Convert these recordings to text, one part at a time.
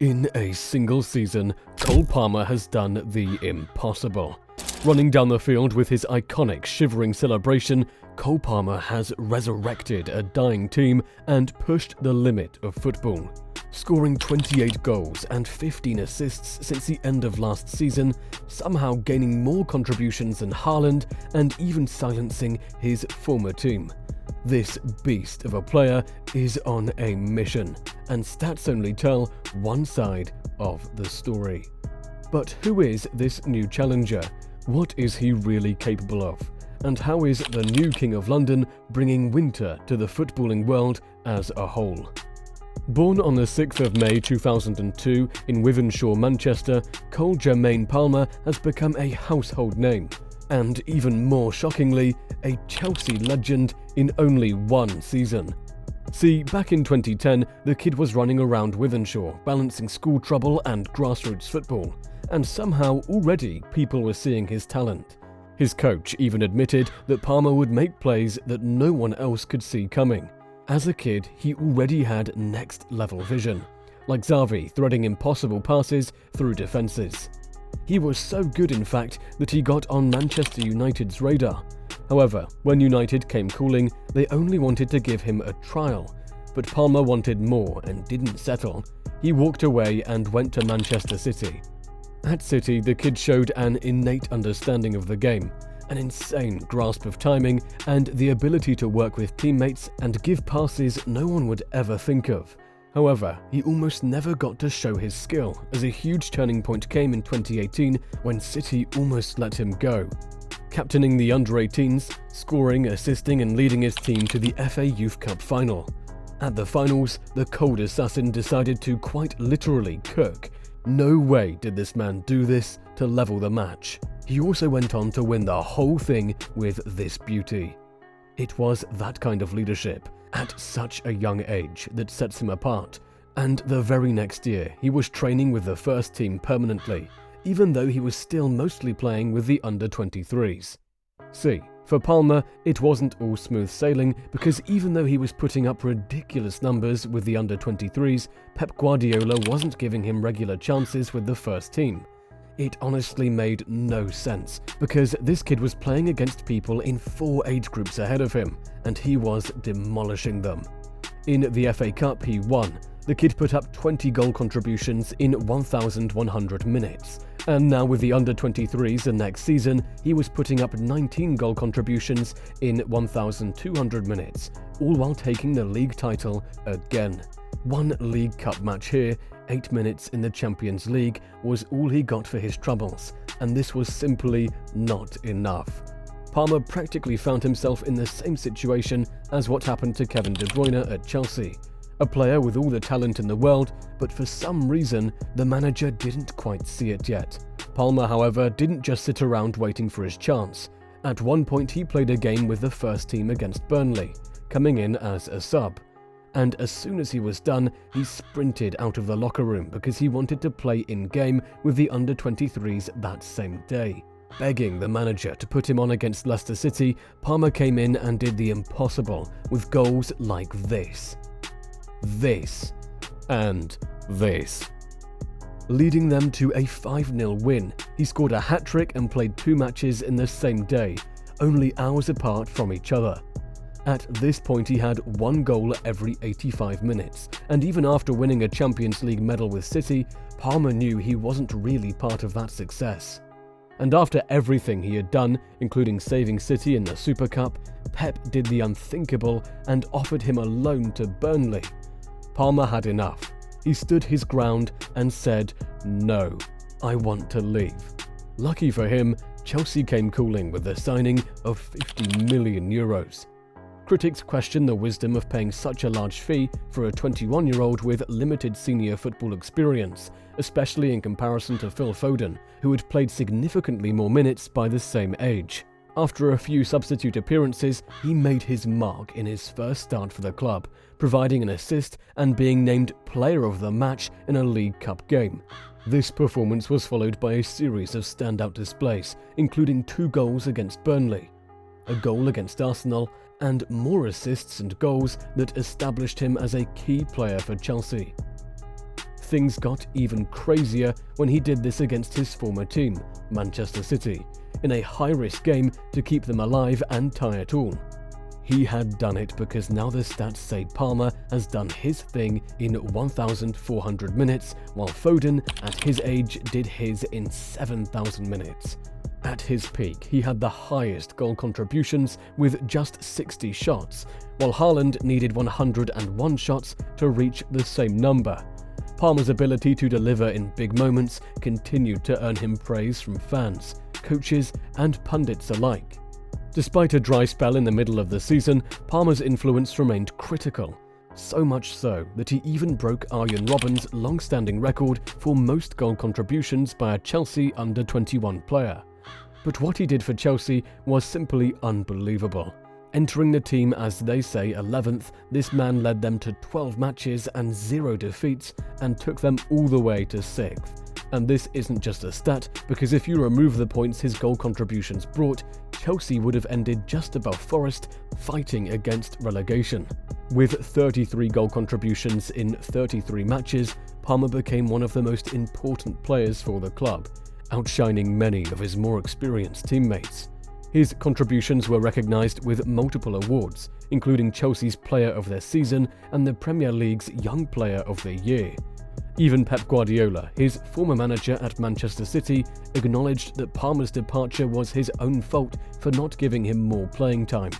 In a single season, Cole Palmer has done the impossible. Running down the field with his iconic shivering celebration, Cole Palmer has resurrected a dying team and pushed the limit of football. Scoring 28 goals and 15 assists since the end of last season, somehow gaining more contributions than Haaland and even silencing his former team. This beast of a player is on a mission, and stats only tell one side of the story. But who is this new challenger? What is he really capable of? And how is the new King of London bringing winter to the footballing world as a whole? Born on the 6th of May 2002 in Wythenshawe, Manchester, Cole Jermaine Palmer has become a household name, and even more shockingly, a Chelsea legend in only one season. See, back in 2010, the kid was running around Wythenshawe, balancing school trouble and grassroots football, and somehow already people were seeing his talent. His coach even admitted that Palmer would make plays that no one else could see coming. As a kid, he already had next-level vision, like Xavi threading impossible passes through defences. He was so good, in fact, that he got on Manchester United's radar. However, when United came calling, they only wanted to give him a trial. But Palmer wanted more and didn't settle. He walked away and went to Manchester City. At City, the kid showed an innate understanding of the game, an insane grasp of timing, and the ability to work with teammates and give passes no one would ever think of. However, he almost never got to show his skill, as a huge turning point came in 2018 when City almost let him go. Captaining the under-18s, scoring, assisting and leading his team to the FA Youth Cup final. At the finals, the cold assassin decided to quite literally cook. No way did this man do this to level the match. He also went on to win the whole thing with this beauty. It was that kind of leadership, at such a young age, that sets him apart. And the very next year, he was training with the first team permanently, even though he was still mostly playing with the under-23s. See, for Palmer, it wasn't all smooth sailing, because even though he was putting up ridiculous numbers with the under-23s, Pep Guardiola wasn't giving him regular chances with the first team. It honestly made no sense, because this kid was playing against people in 4 age groups ahead of him, and he was demolishing them. In the FA Cup he won, the kid put up 20 goal contributions in 1,100 minutes, and now with the under-23s the next season, he was putting up 19 goal contributions in 1,200 minutes, all while taking the league title again. One League Cup match here, 8 minutes in the Champions League was all he got for his troubles, and this was simply not enough. Palmer practically found himself in the same situation as what happened to Kevin De Bruyne at Chelsea. A player with all the talent in the world, but for some reason, the manager didn't quite see it yet. Palmer, however, didn't just sit around waiting for his chance. At one point, he played a game with the first team against Burnley, coming in as a sub. And as soon as he was done, he sprinted out of the locker room because he wanted to play in-game with the under-23s that same day. Begging the manager to put him on against Leicester City, Palmer came in and did the impossible with goals like this, and this. Leading them to a 5-0 win, he scored a hat-trick and played 2 matches in the same day, only hours apart from each other. At this point he had 1 goal every 85 minutes, and even after winning a Champions League medal with City, Palmer knew he wasn't really part of that success. And after everything he had done, including saving City in the Super Cup, Pep did the unthinkable and offered him a loan to Burnley. Palmer had enough. He stood his ground and said, "No, I want to leave." Lucky for him, Chelsea came calling with the signing of €50 million. Critics question the wisdom of paying such a large fee for a 21-year-old with limited senior football experience, especially in comparison to Phil Foden, who had played significantly more minutes by the same age. After a few substitute appearances, he made his mark in his first start for the club, providing an assist and being named Player of the Match in a League Cup game. This performance was followed by a series of standout displays, including 2 goals against Burnley, a goal against Arsenal, and more assists and goals that established him as a key player for Chelsea. things got even crazier when he did this against his former team, Manchester City, in a high-risk game to keep them alive and tie it all. He had done it because now the stats say Palmer has done his thing in 1,400 minutes, while Foden, at his age, did his in 7,000 minutes. At his peak, he had the highest goal contributions with just 60 shots, while Haaland needed 101 shots to reach the same number. Palmer's ability to deliver in big moments continued to earn him praise from fans, coaches, and pundits alike. Despite a dry spell in the middle of the season, Palmer's influence remained critical, so much so that he even broke Arjen Robben's long-standing record for most goal contributions by a Chelsea under-21 player. But what he did for Chelsea was simply unbelievable. Entering the team as they say 11th, this man led them to 12 matches and 0 defeats and took them all the way to 6th. And this isn't just a stat, because if you remove the points his goal contributions brought, Chelsea would have ended just above Forest, fighting against relegation. With 33 goal contributions in 33 matches, Palmer became one of the most important players for the club, outshining many of his more experienced teammates. His contributions were recognised with multiple awards, including Chelsea's Player of the Season and the Premier League's Young Player of the Year. Even Pep Guardiola, his former manager at Manchester City, acknowledged that Palmer's departure was his own fault for not giving him more playing time.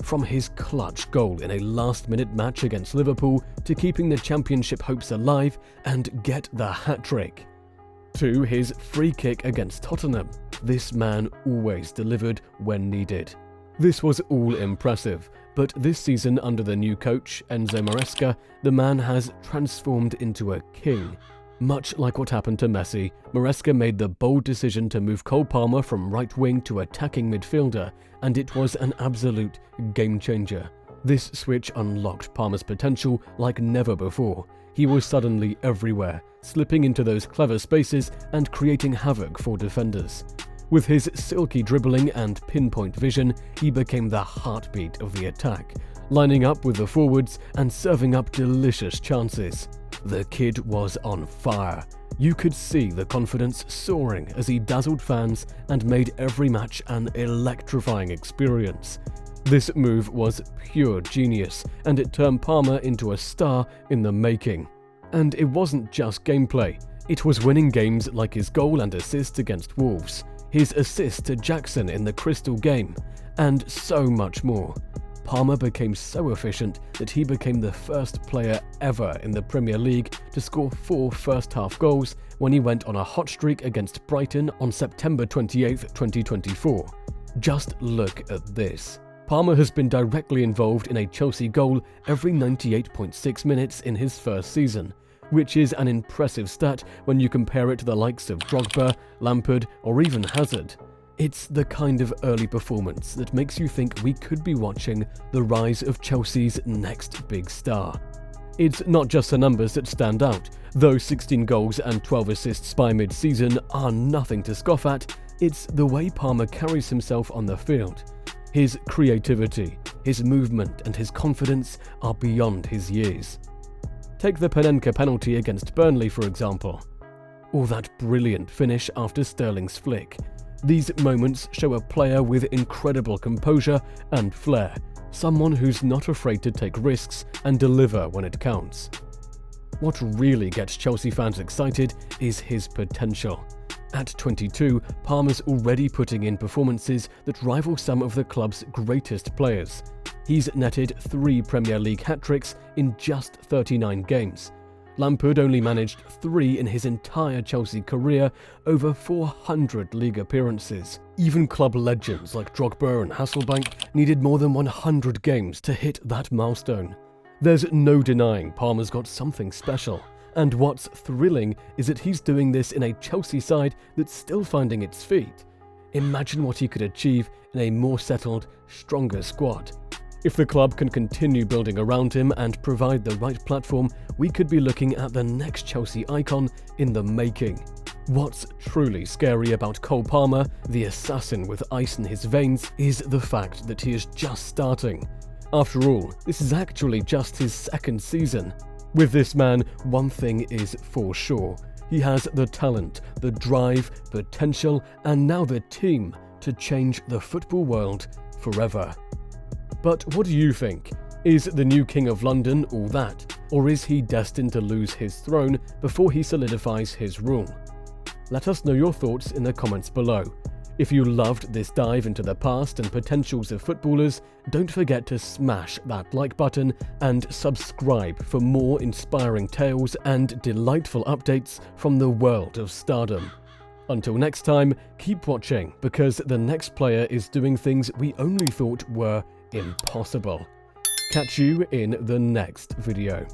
From his clutch goal in a last-minute match against Liverpool to keeping the championship hopes alive and get the hat-trick, to his free kick against Tottenham, this man always delivered when needed. This was all impressive, but this season under the new coach, Enzo Maresca, the man has transformed into a king. Much like what happened to Messi, Maresca made the bold decision to move Cole Palmer from right wing to attacking midfielder, and it was an absolute game changer. This switch unlocked Palmer's potential like never before. He was suddenly everywhere, slipping into those clever spaces and creating havoc for defenders. With his silky dribbling and pinpoint vision, he became the heartbeat of the attack, lining up with the forwards and serving up delicious chances. The kid was on fire. You could see the confidence soaring as he dazzled fans and made every match an electrifying experience. This move was pure genius, and it turned Palmer into a star in the making. And it wasn't just gameplay. It was winning games like his goal and assist against Wolves, his assist to Jackson in the Crystal game, and so much more. Palmer became so efficient that he became the first player ever in the Premier League to score 4 first-half goals when he went on a hot streak against Brighton on September 28, 2024. Just look at this. Palmer has been directly involved in a Chelsea goal every 98.6 minutes in his first season, which is an impressive stat when you compare it to the likes of Drogba, Lampard, or even Hazard. It's the kind of early performance that makes you think we could be watching the rise of Chelsea's next big star. It's not just the numbers that stand out. Though 16 goals and 12 assists by mid-season are nothing to scoff at, it's the way Palmer carries himself on the field. His creativity, his movement, and his confidence are beyond his years. Take the Panenka penalty against Burnley, for example, or that brilliant finish after Sterling's flick. These moments show a player with incredible composure and flair, someone who's not afraid to take risks and deliver when it counts. What really gets Chelsea fans excited is his potential. At 22, Palmer's already putting in performances that rival some of the club's greatest players. He's netted 3 Premier League hat-tricks in just 39 games. Lampard only managed 3 in his entire Chelsea career, over 400 league appearances. Even club legends like Drogba and Hasselbank needed more than 100 games to hit that milestone. There's no denying Palmer's got something special. And what's thrilling is that he's doing this in a Chelsea side that's still finding its feet. Imagine what he could achieve in a more settled, stronger squad. If the club can continue building around him and provide the right platform, we could be looking at the next Chelsea icon in the making. What's truly scary about Cole Palmer, the assassin with ice in his veins, is the fact that he is just starting. After all, this is actually just his second season. With this man, one thing is for sure. He has the talent, the drive, potential, and now the team to change the football world forever. But what do you think? Is the new King of London all that? Or is he destined to lose his throne before he solidifies his rule? Let us know your thoughts in the comments below. If you loved this dive into the past and potentials of footballers, don't forget to smash that like button and subscribe for more inspiring tales and delightful updates from the world of stardom. Until next time, keep watching because the next player is doing things we only thought were impossible. Catch you in the next video.